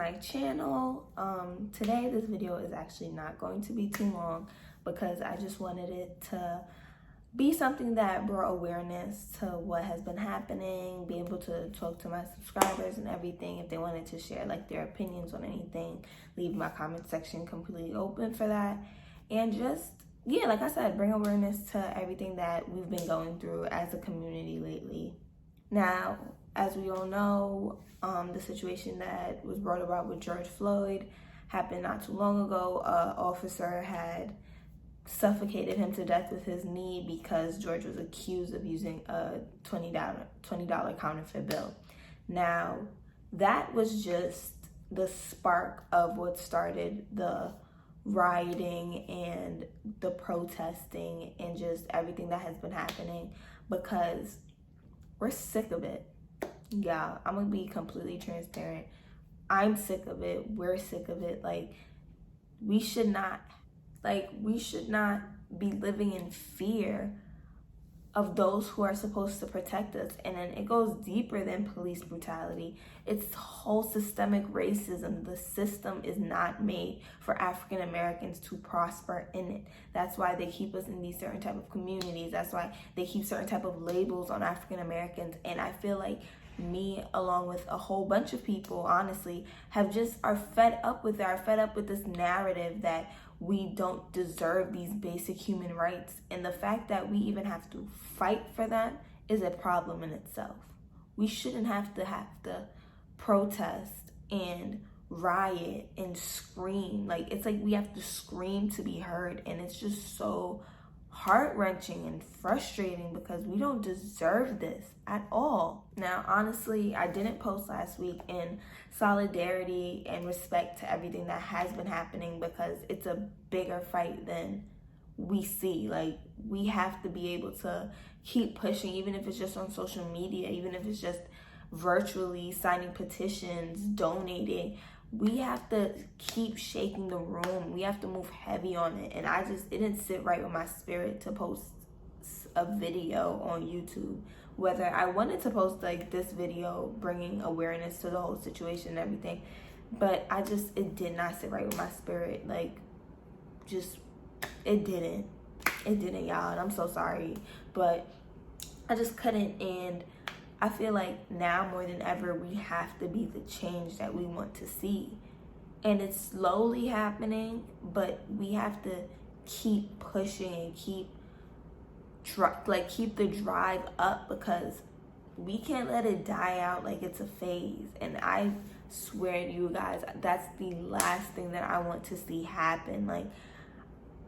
my channel. Today this video is actually not going to be too long because I just wanted it to be something that brought awareness to what has been happening, be able to talk to my subscribers and everything. If they wanted to share like their opinions on anything, leave my comment section completely open for that. And just, yeah, like I said, bring awareness to everything that we've been going through as a community lately. Now, as we all know, the situation that was brought about with George Floyd happened not too long ago. An officer had suffocated him to death with his knee because George was accused of using a $20 counterfeit bill. Now, that was just the spark of what started the rioting and the protesting and just everything that has been happening, because we're sick of it. Yeah, I'm gonna be completely transparent. I'm sick of it. We're sick of it. We should not be living in fear of those who are supposed to protect us. And then it goes deeper than police brutality. It's whole systemic racism. The system is not made for African Americans to prosper in it. That's why they keep us in these certain type of communities. That's why they keep certain type of labels on African Americans. And I feel like me, along with a whole bunch of people, honestly, are fed up with this narrative that we don't deserve these basic human rights. And the fact that we even have to fight for that is a problem in itself. We shouldn't have to protest and riot and scream. It's like we have to scream to be heard. And it's just so heart-wrenching and frustrating because we don't deserve this at all. Now, honestly, I didn't post last week in solidarity and respect to everything that has been happening because it's a bigger fight than we see. We have to be able to keep pushing, even if it's just on social media, even if it's just virtually signing petitions, donating. We have to keep shaking the room. We have to move heavy on it. And it didn't sit right with my spirit to post a video on YouTube. Whether I wanted to post this video bringing awareness to the whole situation and everything, but it did not sit right with my spirit. It didn't, y'all. And I'm so sorry, but I just couldn't. And I feel like now more than ever, we have to be the change that we want to see. And it's slowly happening, but we have to keep pushing and keep the drive up, because we can't let it die out like it's a phase. And I swear to you guys, that's the last thing that I want to see happen.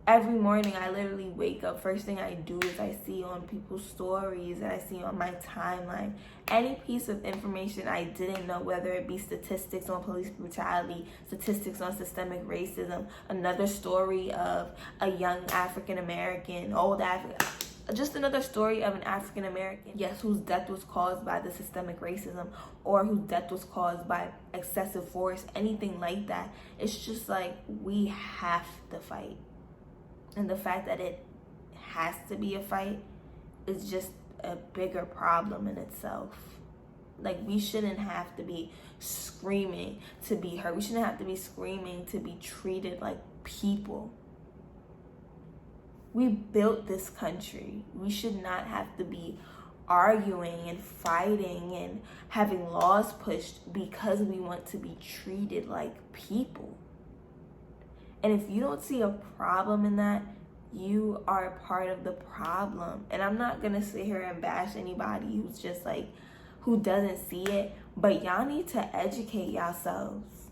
Every morning I literally wake up, first thing I do is I see on people's stories and I see on my timeline any piece of information I didn't know, whether it be statistics on police brutality, statistics on systemic racism, another story of a young African American, just another story of an African American, yes, whose death was caused by the systemic racism or whose death was caused by excessive force, anything like that. It's just we have to fight. And the fact that it has to be a fight is just a bigger problem in itself. We shouldn't have to be screaming to be heard. We shouldn't have to be screaming to be treated like people. We built this country. We should not have to be arguing and fighting and having laws pushed because we want to be treated like people. And if you don't see a problem in that, you are a part of the problem. And I'm not going to sit here and bash anybody who's just who doesn't see it. But y'all need to educate yourselves.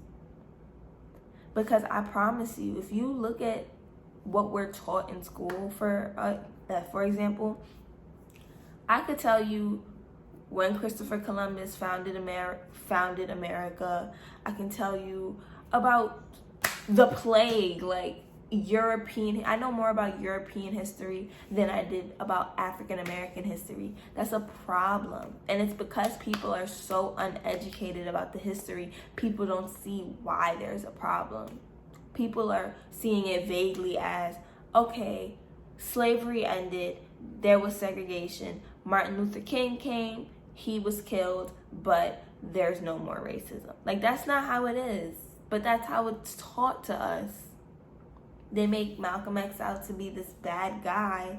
Because I promise you, if you look at what we're taught in school, for example, I could tell you when Christopher Columbus founded America. I can tell you about the plague, I know more about European history than I did about African American history. That's a problem. And it's because people are so uneducated about the history, people don't see why there's a problem. People are seeing it vaguely as, okay, slavery ended, there was segregation, Martin Luther King came, he was killed, but there's no more racism. Like, that's not how it is, but that's how it's taught to us. They make Malcolm X out to be this bad guy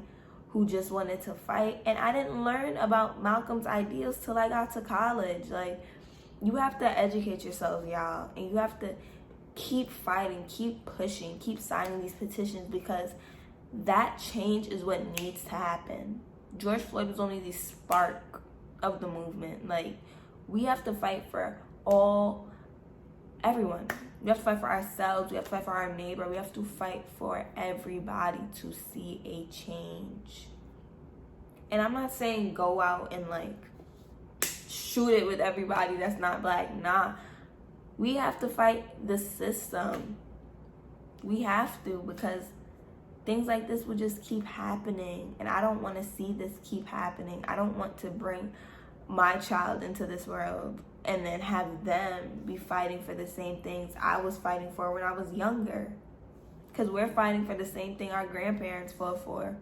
who just wanted to fight. And I didn't learn about Malcolm's ideals till I got to college. Like, you have to educate yourselves, y'all. And you have to keep fighting, keep pushing, keep signing these petitions, because that change is what needs to happen. George Floyd was only the spark of the movement. Like, we have to fight for everyone. We have to fight for ourselves. We have to fight for our neighbor. We have to fight for everybody to see a change. And I'm not saying go out and like shoot it with everybody that's not black. Nah. We have to fight the system. We have to, because things like this will just keep happening. And I don't want to see this keep happening. I don't want to bring my child into this world and then have them be fighting for the same things I was fighting for when I was younger. Because we're fighting for the same thing our grandparents fought for.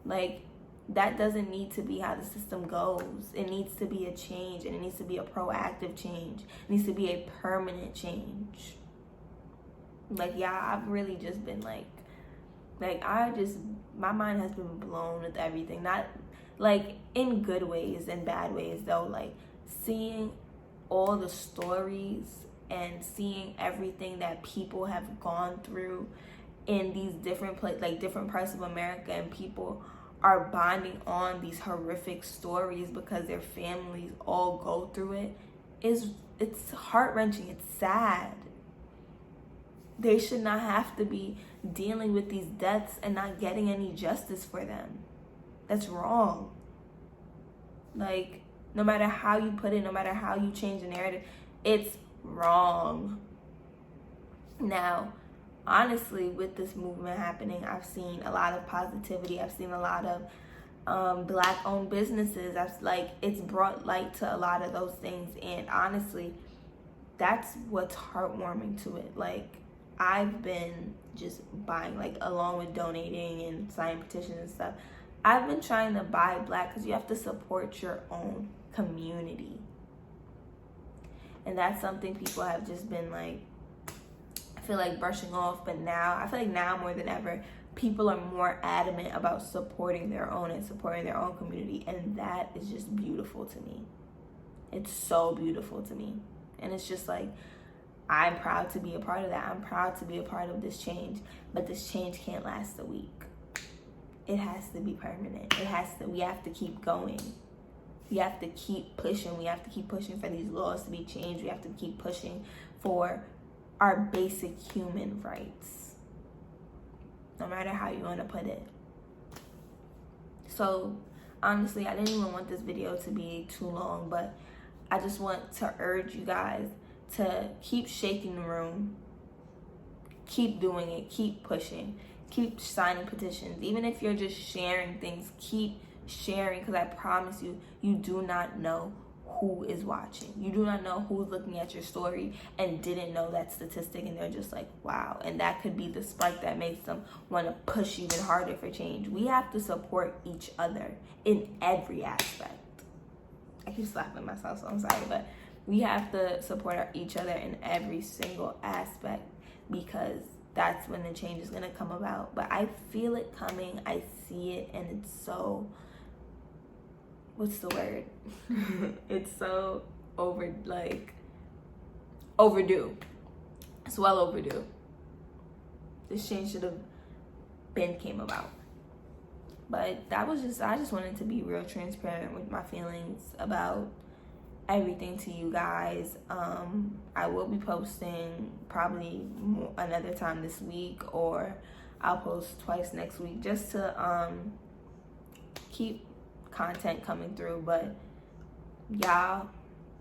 Like, that doesn't need to be how the system goes. It needs to be a change, and it needs to be a proactive change. It needs to be a permanent change. Like, yeah, I've really just been my mind has been blown with everything. Not like in good ways and bad ways though. Like, seeing all the stories and seeing everything that people have gone through in these different different parts of America, and people are bonding on these horrific stories because their families all go through it, it's heart-wrenching. It's sad. They should not have to be dealing with these deaths and not getting any justice for them. That's wrong. Like, no matter how you put it, no matter how you change the narrative, it's wrong. Now, honestly, with this movement happening, I've seen a lot of positivity. I've seen a lot of black-owned businesses. It's brought light to a lot of those things. And honestly, that's what's heartwarming to it. Like, I've been just buying, like, along with donating and signing petitions and stuff, I've been trying to buy black, because you have to support your own community. And that's something people have just been like, I feel like brushing off. But now, I feel like now more than ever, people are more adamant about supporting their own and supporting their own community. And that is just beautiful to me. It's so beautiful to me. And it's just like, I'm proud to be a part of that. I'm proud to be a part of this change. But this change can't last a week. It has to be permanent. We have to keep going. We have to keep pushing. We have to keep pushing for these laws to be changed. We have to keep pushing for our basic human rights. No matter how you want to put it. So, honestly, I didn't even want this video to be too long, but I just want to urge you guys to keep shaking the room. Keep doing it. Keep pushing. Keep signing petitions. Even if you're just sharing things, keep sharing, because I promise you, you do not know who is watching. You do not know who's looking at your story and didn't know that statistic, and they're just like, wow. And that could be the spark that makes them want to push even harder for change. We have to support each other in every aspect. I keep slapping myself, so I'm sorry, but we have to support each other in every single aspect, because that's when the change is going to come about. But I feel it coming. I see it, and it's so, what's the word? It's so overdue. It's well overdue. This change should have came about. But I just wanted to be real transparent with my feelings about everything to you guys. I will be posting probably another time this week, or I'll post twice next week, just to keep content coming through. But y'all,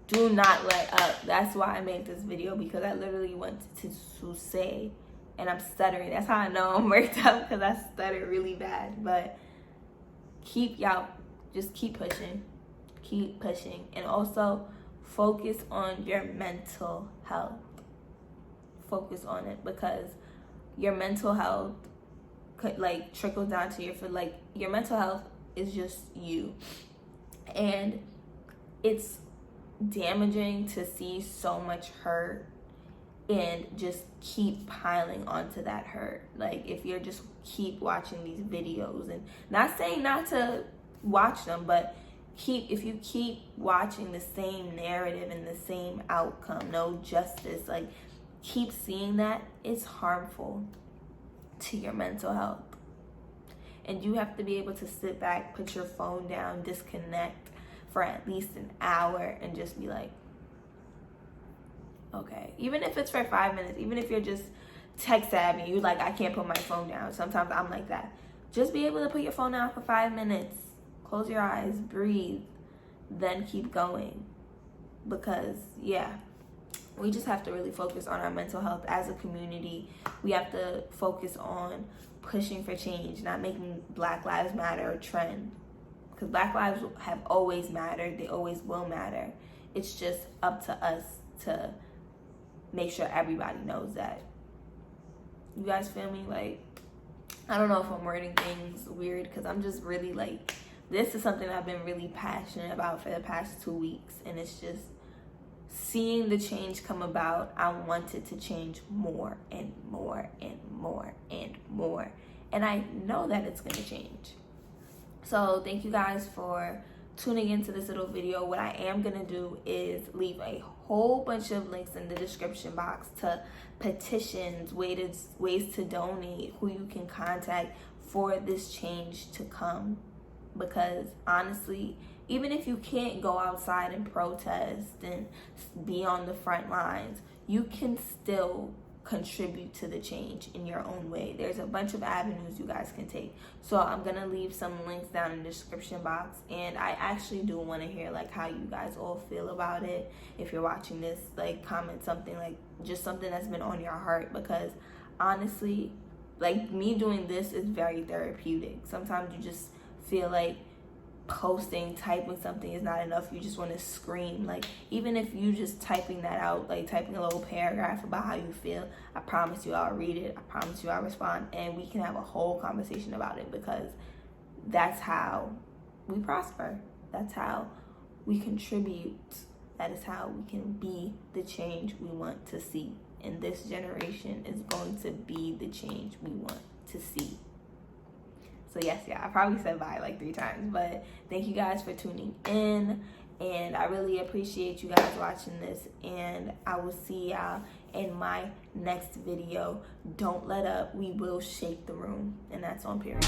do not let up. That's why I made this video, because I literally wanted to say, and I'm stuttering. That's how I know I'm worked up, because I stutter really bad. But just keep pushing. Keep pushing. And also focus on your mental health. Focus on it, because your mental health could trickle down to your mental health is just you. And it's damaging to see so much hurt and just keep piling onto that hurt. Like, if you're just keep watching these videos, and not saying not to watch them, but if you keep watching the same narrative and the same outcome, no justice, like, keep seeing that, it's harmful to your mental health. And you have to be able to sit back, put your phone down, disconnect for at least an hour, and just be like, okay. Even if it's for 5 minutes, even if you're just tech savvy, you're like, I can't put my phone down. Sometimes I'm like that. Just be able to put your phone down for 5 minutes. Close your eyes, breathe, then keep going. Because, yeah, we just have to really focus on our mental health as a community. We have to focus on pushing for change, not making Black Lives Matter a trend. Because Black lives have always mattered. They always will matter. It's just up to us to make sure everybody knows that. You guys feel me? Like, I don't know if I'm wording things weird, because I'm just really like, this is something I've been really passionate about for the past 2 weeks, and it's just seeing the change come about. I wanted to change more and more and more and more, and I know that it's going to change. So thank you guys for tuning into this little video. What I am going to do is leave a whole bunch of links in the description box to petitions, ways to donate, who you can contact for this change to come. Because honestly, even if you can't go outside and protest and be on the front lines, you can still contribute to the change in your own way. There's a bunch of avenues you guys can take. So I'm gonna leave some links down in the description box, and I actually do want to hear like how you guys all feel about it. If you're watching this, like, comment something, like just something that's been on your heart, because honestly, like, me doing this is very therapeutic. Sometimes you just feel like typing something is not enough. You just want to scream. Like, even if you just typing that out, like typing a little paragraph about how you feel, I promise you I'll read it. I promise you I'll respond, and we can have a whole conversation about it, because that's how we prosper. That's how we contribute. That is how we can be the change we want to see. And this generation is going to be the change we want to see. So yes, yeah, I probably said bye like 3 times, but thank you guys for tuning in, and I really appreciate you guys watching this, and I will see y'all in my next video. Don't let up. We will shake the room, and that's on period.